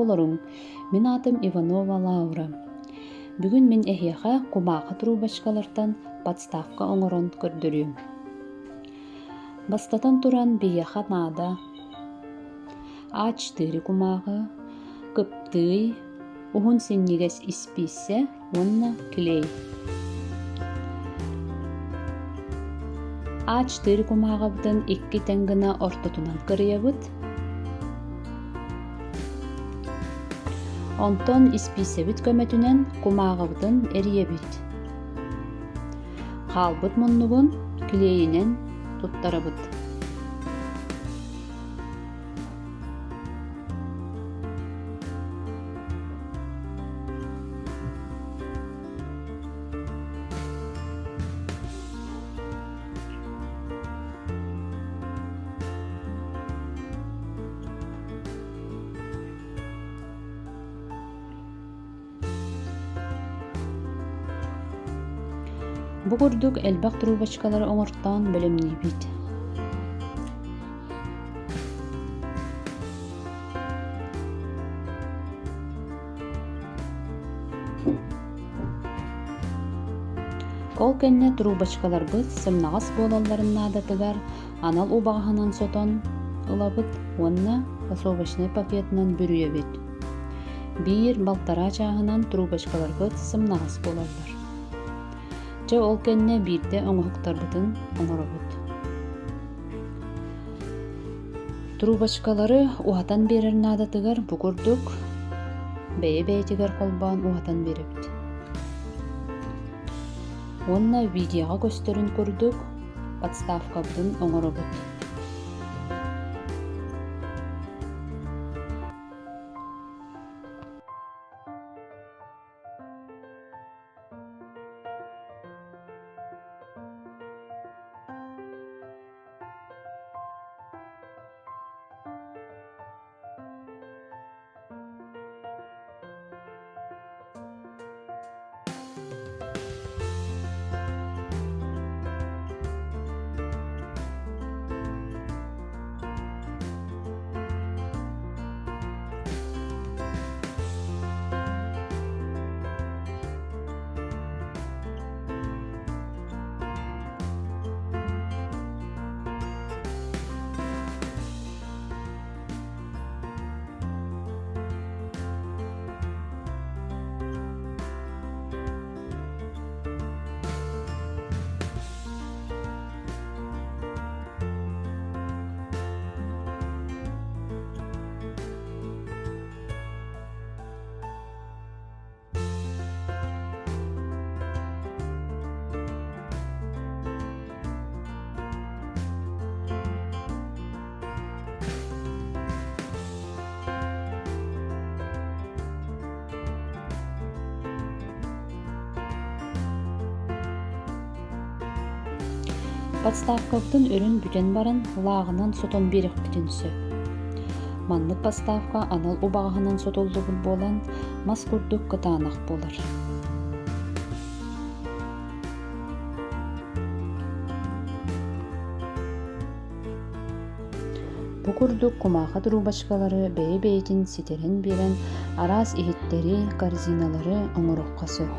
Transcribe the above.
болоруң. Мен атым Иванова Лаура. Бүгүн мен эхияха кумаха трубочкалартан подставка оңорон көрдөрүм. Бастатан туран бияха нада А4 кумагы, кыптый, ухун синнигес исписе, онна клей. А4 кумагыбытын 2 тәңгіна ортотунан кырыябыт. Онтон исписебит көмөтүнен кумагыбытын эриебит. Қалбыт муннугун клейинен туттарабыт. Бу курдук элбак трубочкалары оңортон бөлөмнийбит. Ол кенне трубочкаларбыт сымнагас болалларын надатыгар анал убагынан сотон ылабыт, онна пособочный пакетинен бүрүебит. Бир балтара чагынан трубочкаларбыт сымнагас болаллар. Жа ол кенне бирде оңоктарбытын оңоробут. Трубочкалары уатан берер надатыгар бу курдук бэйэ-бэйэтигер колбаан уатан беребит. Онна видеоға көстөрүн көрдүк, подставкабытын оңоробут. Подставкабытын өрін бүтен барын лағынан сотон берек бүтінсі. Манлык подставка анал убағынан сотолдубут болан мас курдук кытаанак болар. Бу курдук кумаха трубочкалары бэйэ-бэйэтин ситерен берен арас ихиттери корзиналары оңорокка сөп.